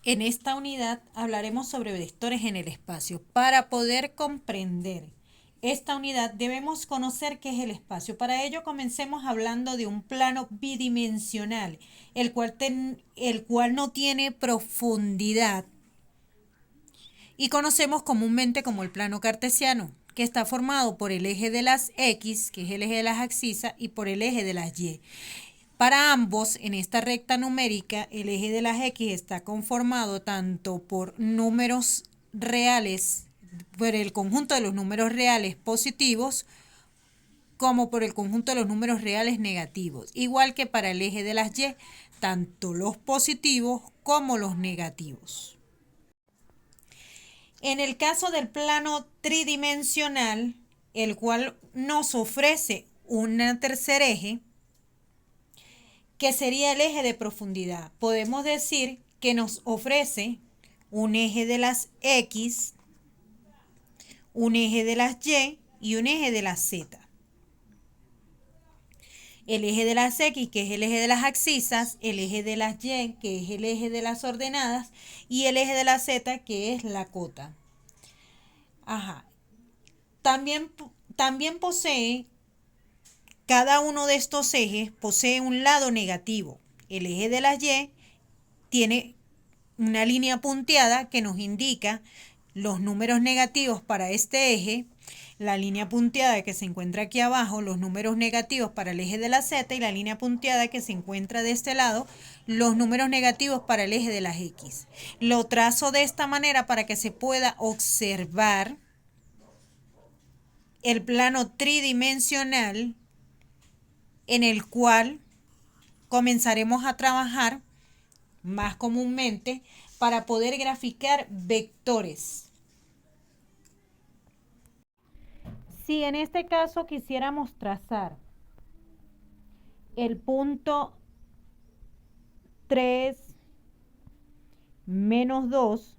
En esta unidad hablaremos sobre vectores en el espacio. Para poder comprender esta unidad debemos conocer qué es el espacio. Para ello comencemos hablando de un plano bidimensional, el cual no tiene profundidad y conocemos comúnmente como el plano cartesiano, que está formado por el eje de las X, que es el eje de las abscisas, y por el eje de las Y. Para ambos, en esta recta numérica, el eje de las X está conformado tanto por números reales, por el conjunto de los números reales positivos, como por el conjunto de los números reales negativos. Igual que para el eje de las Y, tanto los positivos como los negativos. En el caso del plano tridimensional, el cual nos ofrece un tercer eje, que sería el eje de profundidad. Podemos decir que nos ofrece un eje de las X, un eje de las Y un eje de las Z. El eje de las X, que es el eje de las abscisas, el eje de las Y, que es el eje de las ordenadas, y el eje de la Z, que es la cota. Ajá. También posee, cada uno de estos ejes posee un lado negativo. El eje de las Y tiene una línea punteada que nos indica los números negativos para este eje, la línea punteada que se encuentra aquí abajo, los números negativos para el eje de la Z, y la línea punteada que se encuentra de este lado, los números negativos para el eje de las X. Lo trazo de esta manera para que se pueda observar el plano tridimensional en el cual comenzaremos a trabajar más comúnmente para poder graficar vectores. Si en este caso quisiéramos trazar el punto 3, menos 2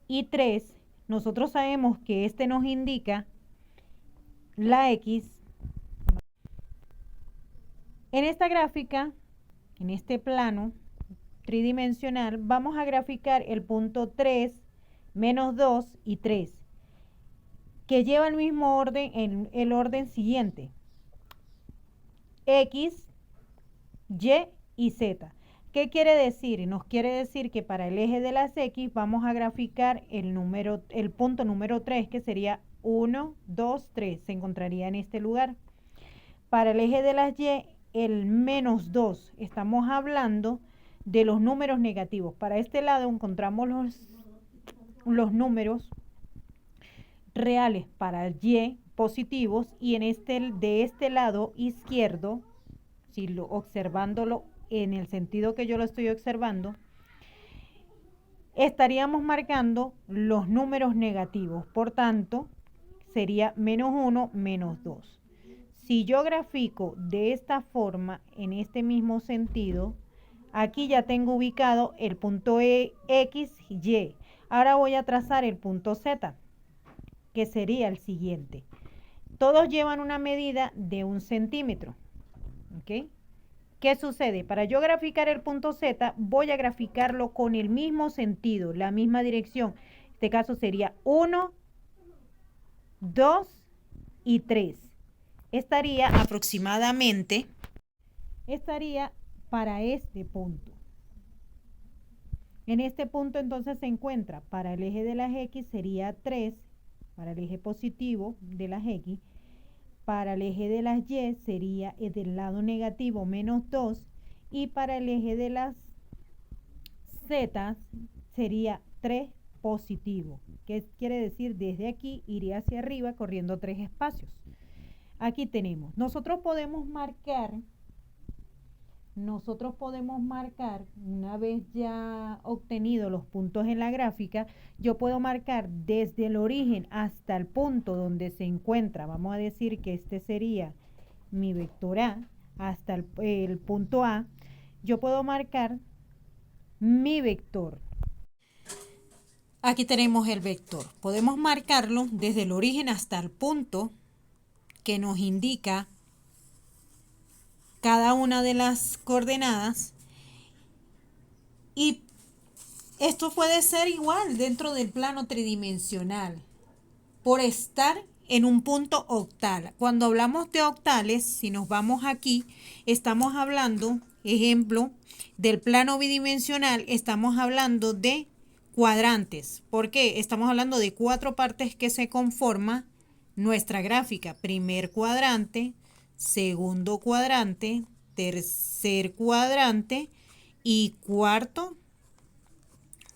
y 3, nosotros sabemos que este nos indica la X. En esta gráfica, en este plano tridimensional, vamos a graficar el punto 3, menos 2 y 3, que lleva el mismo orden, en el orden siguiente: X, Y y Z. ¿Qué quiere decir? Nos quiere decir que para el eje de las X vamos a graficar el punto número 3, que sería 1, 2, 3. Se encontraría en este lugar. Para el eje de las Y, el menos 2. Estamos hablando de los números negativos. Para este lado encontramos los números reales para Y positivos, y de este lado izquierdo, observándolo en el sentido que yo lo estoy observando, estaríamos marcando los números negativos. Por tanto, sería menos 1, menos 2. Si yo grafico de esta forma, en este mismo sentido, aquí ya tengo ubicado el punto X y Y. Ahora voy a trazar el punto Z, que sería el siguiente. Todos llevan una medida de 1 centímetro. ¿Ok? ¿Qué sucede? Para yo graficar el punto Z, voy a graficarlo con el mismo sentido, la misma dirección. En este caso sería 1, 2 y 3. Estaría para este punto. En este punto entonces se encuentra, para el eje de las X sería 3, para el eje positivo de las X. Para el eje de las Y sería del lado negativo menos 2, y para el eje de las Z sería 3 positivo. ¿Qué quiere decir? Desde aquí iría hacia arriba corriendo 3 espacios. Aquí tenemos. Nosotros podemos marcar, una vez ya obtenido los puntos en la gráfica, yo puedo marcar desde el origen hasta el punto donde se encuentra. Vamos a decir que este sería mi vector A, hasta el punto A. Yo puedo marcar mi vector. Aquí tenemos el vector. Podemos marcarlo desde el origen hasta el punto que nos indica cada una de las coordenadas, y esto puede ser igual dentro del plano tridimensional, por estar en un punto octal. Cuando hablamos de octales, si nos vamos aquí, estamos hablando, ejemplo, del plano bidimensional, estamos hablando de cuadrantes. ¿Por qué? Estamos hablando de 4 partes que se conforman nuestra gráfica. Primer cuadrante, segundo cuadrante, tercer cuadrante y cuarto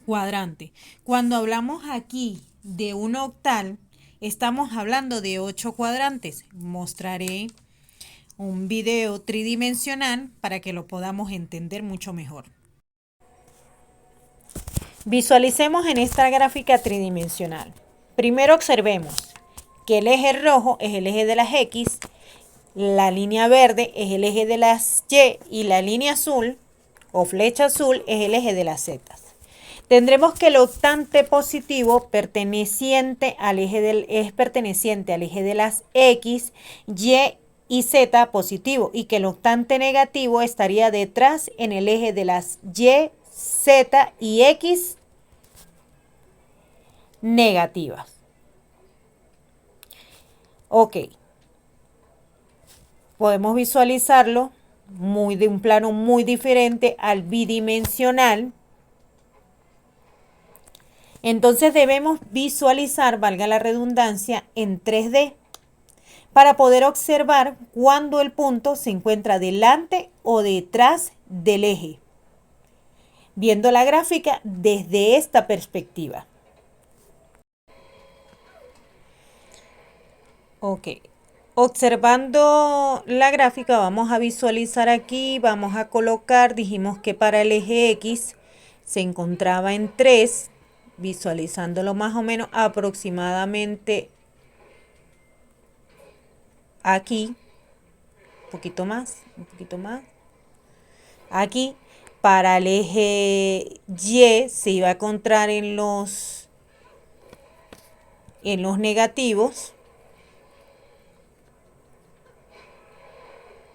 cuadrante. Cuando hablamos aquí de un octal, estamos hablando de 8 cuadrantes. Mostraré un video tridimensional para que lo podamos entender mucho mejor. Visualicemos en esta gráfica tridimensional. Primero observemos que el eje rojo es el eje de las X, la línea verde es el eje de las Y y la línea azul o flecha azul es el eje de las Z. Tendremos que el octante positivo perteneciente es perteneciente al eje de las X, Y y Z positivo, y que el octante negativo estaría detrás en el eje de las Y, Z y X negativas. Ok. Podemos visualizarlo de un plano muy diferente al bidimensional. Entonces debemos visualizar, valga la redundancia, en 3D para poder observar cuando el punto se encuentra delante o detrás del eje, viendo la gráfica desde esta perspectiva. Ok, observando la gráfica vamos a visualizar aquí, vamos a colocar, dijimos que para el eje X se encontraba en 3, visualizándolo más o menos aproximadamente aquí, un poquito más, aquí. Para el eje Y se iba a encontrar en los negativos,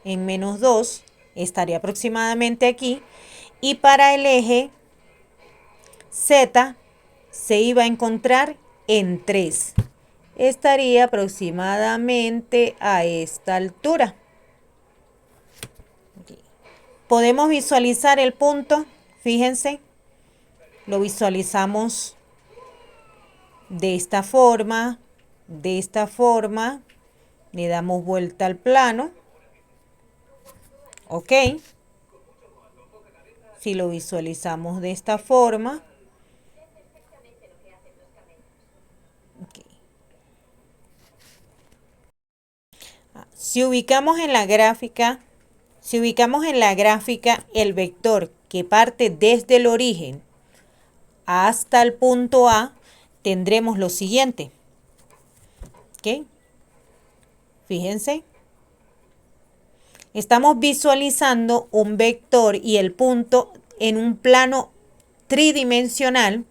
en -2, estaría aproximadamente aquí. Y para el eje Z se iba a encontrar en 3. Estaría aproximadamente a esta altura. Podemos visualizar el punto, fíjense, lo visualizamos de esta forma, le damos vuelta al plano, ok, si lo visualizamos de esta forma, okay. Si ubicamos en la gráfica el vector que parte desde el origen hasta el punto A, tendremos lo siguiente. ¿Ok? Fíjense. Estamos visualizando un vector y el punto en un plano tridimensional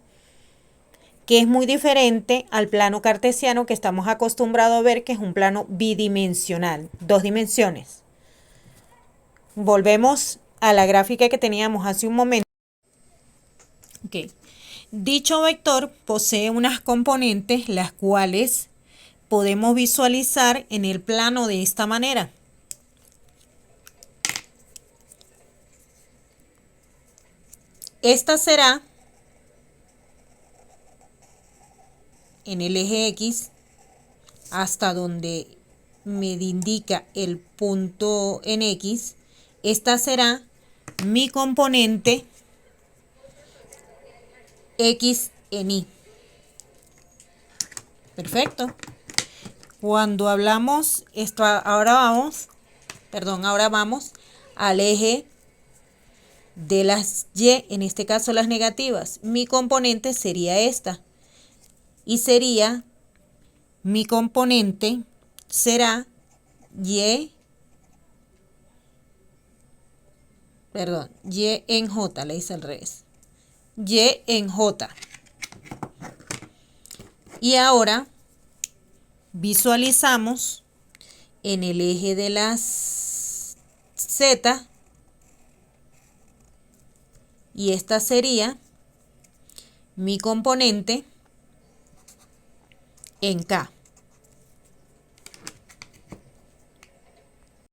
que es muy diferente al plano cartesiano que estamos acostumbrados a ver, que es un plano bidimensional, 2 dimensiones. Volvemos a la gráfica que teníamos hace un momento. Okay. Dicho vector posee unas componentes las cuales podemos visualizar en el plano de esta manera. Esta será en el eje X hasta donde me indica el punto en X. Esta será mi componente X en Y. Perfecto. Cuando hablamos esto, ahora vamos al eje de las Y, en este caso las negativas. Mi componente sería esta. Y sería, mi componente será Y en J, le hice al revés. Y en J. Y ahora visualizamos en el eje de las Z, y esta sería mi componente en K.